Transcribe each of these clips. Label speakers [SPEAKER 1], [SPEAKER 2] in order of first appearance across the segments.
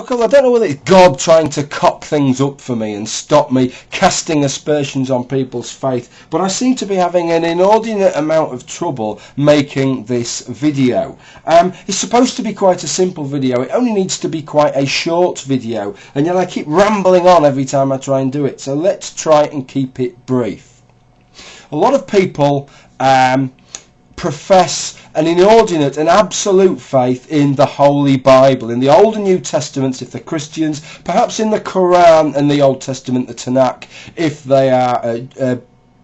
[SPEAKER 1] difficult. I don't know whether it's God trying to cock things up for me and stop me casting aspersions on people's faith, but I seem to be having an inordinate amount of trouble making this video. It's supposed to be quite a simple video. It only needs to be quite a short video, and yet I keep rambling on every time I try and do it. So let's try and keep it brief. A lot of people profess an inordinate and absolute faith in the Holy Bible, in the Old and New Testaments if they're Christians, perhaps in the Qur'an and the Old Testament, the Tanakh, if they are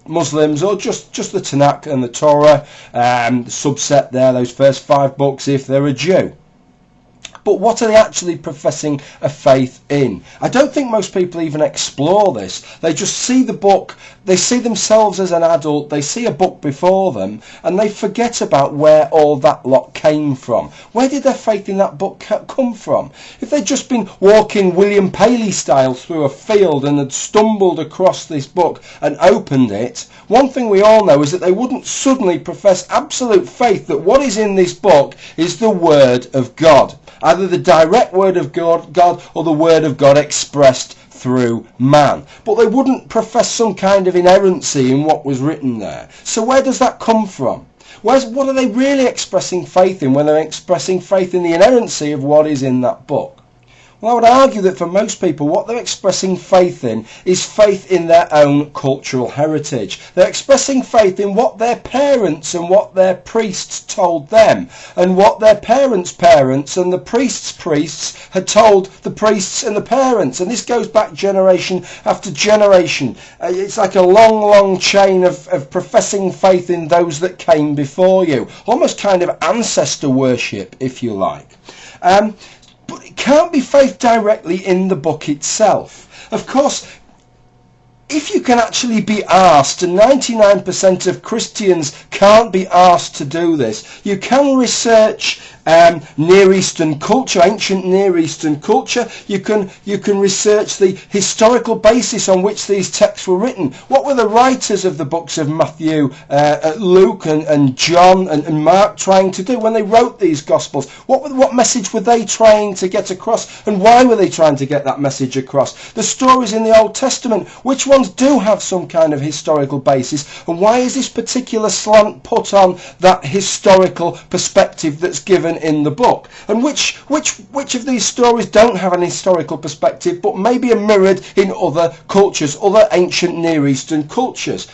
[SPEAKER 1] Muslims, or just the Tanakh and the Torah, the subset there, those first 5 books, if they're a Jew. But what are they actually professing a faith in? I don't think most people even explore this. They just see the book, they see themselves as an adult, they see a book before them, and they forget about where all that lot came from. Where did their faith in that book come from? If they'd just been walking William Paley style through a field and had stumbled across this book and opened it, one thing we all know is that they wouldn't suddenly profess absolute faith that what is in this book is the Word of God. Either the direct word of God or the word of God expressed through man. But they wouldn't profess some kind of inerrancy in what was written there. So where does that come from? What are they really expressing faith in when they're expressing faith in the inerrancy of what is in that book? Well, I would argue that for most people, what they're expressing faith in is faith in their own cultural heritage. They're expressing faith in what their parents and what their priests told them, and what their parents' and the priests had told the priests and the parents. And this goes back generation after generation. It's like a long chain of professing faith in those that came before you. Almost kind of ancestor worship, if you like. But it can't be faith directly in the book itself. Of course, if you can actually be asked, and 99% of Christians can't be asked to do this, you can research Near Eastern culture, ancient Near Eastern culture. You can research the historical basis on which these texts were written. What were the writers of the books of Matthew, Luke and John and Mark trying to do when they wrote these Gospels? What message were they trying to get across, and why were they trying to get that message across? The stories in the Old Testament, which ones do have some kind of historical basis, and why is this particular slant put on that historical perspective that's given in the book? And which of these stories don't have an historical perspective but maybe are mirrored in other cultures, other ancient Near Eastern cultures?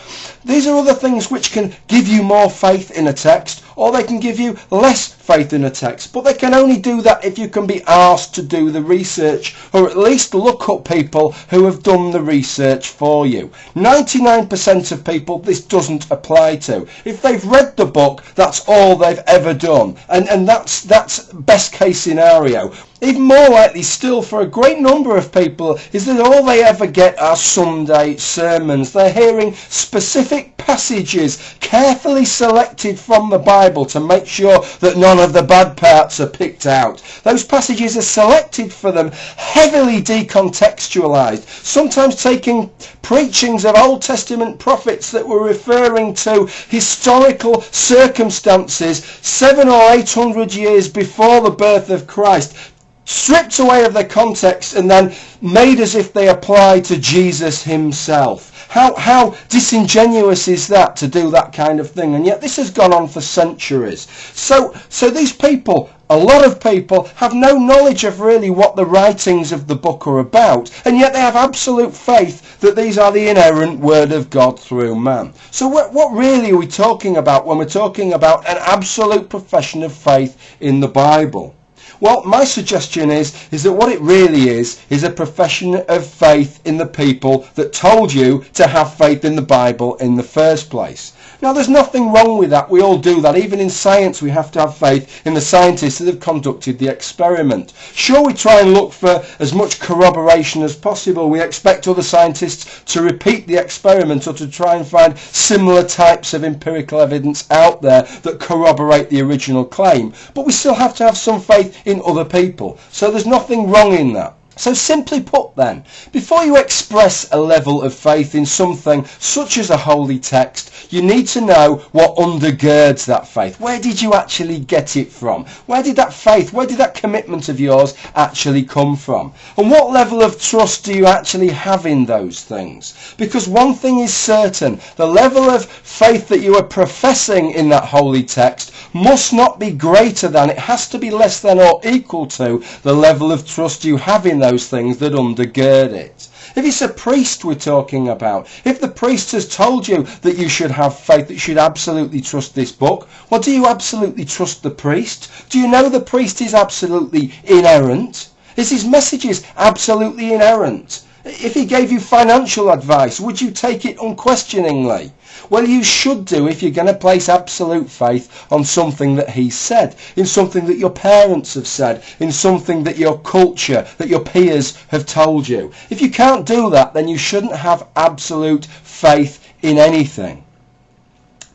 [SPEAKER 1] These are other things which can give you more faith in a text, or they can give you less faith in a text, but they can only do that if you can be asked to do the research, or at least look up people who have done the research for you. 99% of people this doesn't apply to. If they've read the book, that's all they've ever done, and that's best case scenario. Even more likely still for a great number of people is that all they ever get are Sunday sermons. They're hearing specific passages carefully selected from the Bible to make sure that none of the bad parts are picked out. Those passages are selected for them, heavily decontextualized, sometimes taking preachings of Old Testament prophets that were referring to historical circumstances 700 or 800 years before the birth of Christ, stripped away of their context and then made as if they apply to Jesus himself. How disingenuous is that to do that kind of thing? And yet this has gone on for centuries. So these people, a lot of people, have no knowledge of really what the writings of the book are about, and yet they have absolute faith that these are the inerrant word of God through man. So what really are we talking about when we're talking about an absolute profession of faith in the Bible? Well, my suggestion is that what it really is a profession of faith in the people that told you to have faith in the Bible in the first place. Now, there's nothing wrong with that. We all do that. Even in science, we have to have faith in the scientists that have conducted the experiment. Sure, we try and look for as much corroboration as possible. We expect other scientists to repeat the experiment or to try and find similar types of empirical evidence out there that corroborate the original claim. But we still have to have some faith in other people. So there's nothing wrong in that. So simply put then, before you express a level of faith in something such as a holy text, you need to know what undergirds that faith. Where did you actually get it from? Where did that faith, where did that commitment of yours actually come from? And what level of trust do you actually have in those things? Because one thing is certain, the level of faith that you are professing in that holy text must not be greater than, it has to be less than or equal to the level of trust you have in those things that undergird it. If it's a priest we're talking about, if the priest has told you that you should have faith, that you should absolutely trust this book, well, do you absolutely trust the priest? Do you know the priest is absolutely inerrant? Is his messages absolutely inerrant? If he gave you financial advice, would you take it unquestioningly? Well, you should do if you're going to place absolute faith on something that he said, in something that your parents have said, in something that your culture, that your peers have told you. If you can't do that, then you shouldn't have absolute faith in anything.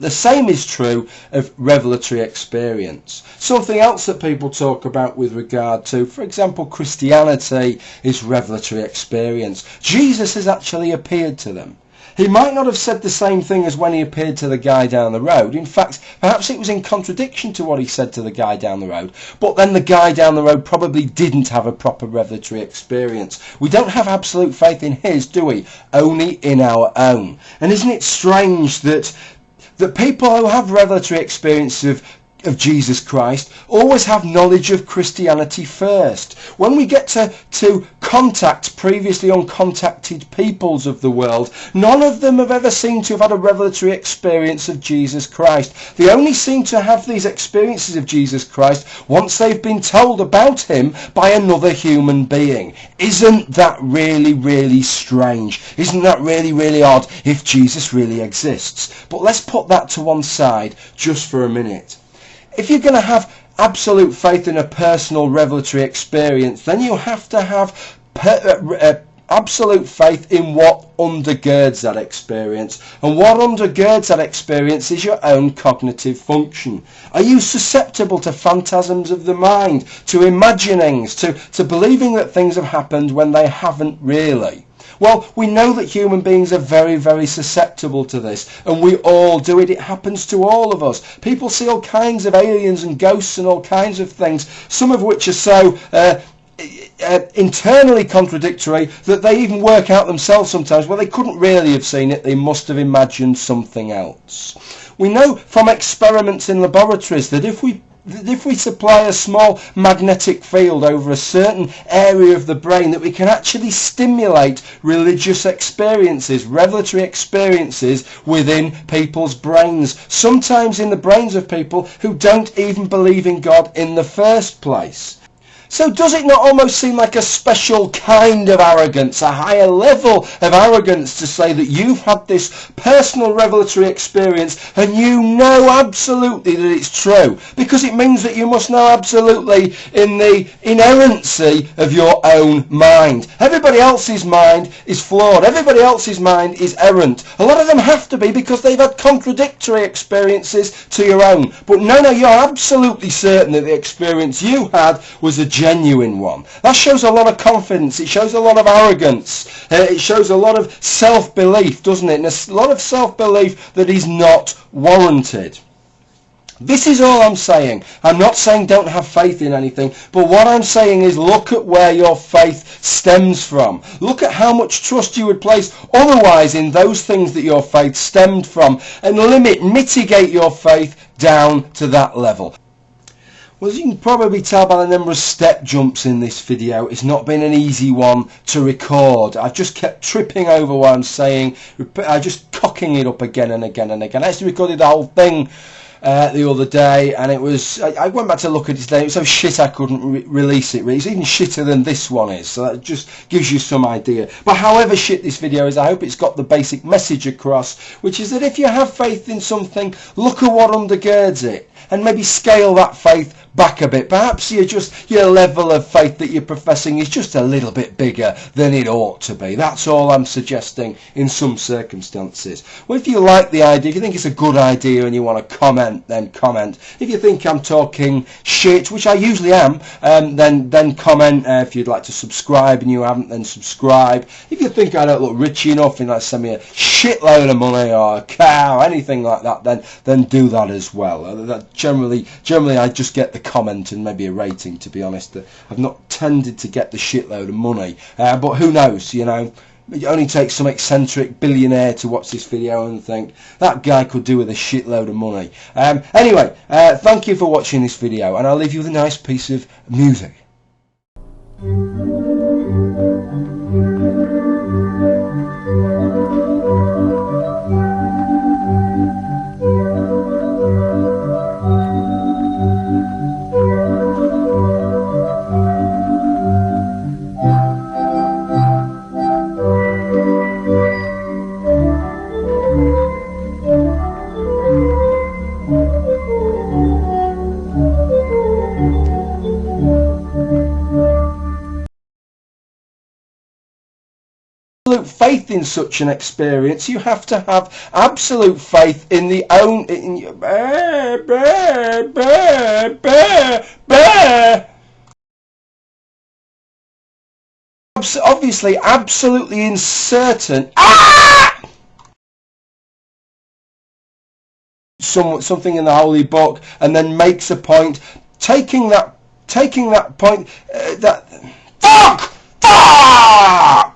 [SPEAKER 1] The same is true of revelatory experience. Something else that people talk about with regard to, for example, Christianity, is revelatory experience. Jesus has actually appeared to them. He might not have said the same thing as when he appeared to the guy down the road. In fact, perhaps it was in contradiction to what he said to the guy down the road. But then the guy down the road probably didn't have a proper revelatory experience. We don't have absolute faith in his, do we? Only in our own. And isn't it strange that people who have revelatory experience of Jesus Christ always have knowledge of Christianity first? When we get to contact previously uncontacted peoples of the world, none of them have ever seemed to have had a revelatory experience of Jesus Christ. They only seem to have these experiences of Jesus Christ once they've been told about him by another human being. Isn't that really, really strange? Isn't that really, really odd if Jesus really exists? But let's put that to one side just for a minute. If you're going to have absolute faith in a personal revelatory experience, then you have to have absolute faith in what undergirds that experience. And what undergirds that experience is your own cognitive function. Are you susceptible to phantasms of the mind, to imaginings, to believing that things have happened when they haven't really? Well, we know that human beings are very, very susceptible to this, and we all do it. It happens to all of us. People see all kinds of aliens and ghosts and all kinds of things, some of which are so internally contradictory that they even work out themselves sometimes. Well, they couldn't really have seen it. They must have imagined something else. We know from experiments in laboratories that if we supply a small magnetic field over a certain area of the brain, that we can actually stimulate religious experiences, revelatory experiences within people's brains, sometimes in the brains of people who don't even believe in God in the first place. So does it not almost seem like a special kind of arrogance, a higher level of arrogance, to say that you've had this personal revelatory experience and you know absolutely that it's true? Because it means that you must know absolutely in the inerrancy of your own mind. Everybody else's mind is flawed. Everybody else's mind is errant. A lot of them have to be because they've had contradictory experiences to your own. But no, you're absolutely certain that the experience you had was a genuine one. That shows a lot of confidence. It shows a lot of arrogance. It shows a lot of self-belief, doesn't it? And a lot of self-belief that is not warranted. This is all I'm saying. I'm not saying don't have faith in anything, but what I'm saying is look at where your faith stems from. Look at how much trust you would place otherwise in those things that your faith stemmed from, and mitigate your faith down to that level. Well, as you can probably tell by the number of step jumps in this video, it's not been an easy one to record. I've just kept tripping over what I'm saying, just cocking it up again and again and again. I actually recorded the whole thing the other day, and it was, I went back to look at it today. It was so shit I couldn't release it. It's even shitter than this one is, so that just gives you some idea. But however shit this video is, I hope it's got the basic message across, which is that if you have faith in something, look at what undergirds it, and maybe scale that faith back a bit. Perhaps your level of faith that you're professing is just a little bit bigger than it ought to be. That's all I'm suggesting in some circumstances. Well, if you like the idea, if you think it's a good idea and you want to comment comment, then comment. If you think I'm talking shit, which I usually am, then comment. If you'd like to subscribe and you haven't, then subscribe. If you think I don't look rich enough and like send me a shitload of money or a car or anything like that, then do that as well. That generally I just get the comment and maybe a rating, to be honest. I've not tended to get the shitload of money, but who knows, you know. It only takes some eccentric billionaire to watch this video and think, that guy could do with a shitload of money. Anyway, thank you for watching this video, and I'll leave you with a nice piece of music. Absolute faith in such an experience. You have to have absolute faith in the own. Obviously, absolutely uncertain. Something in the holy book, and then makes a point, taking that point. Fuck.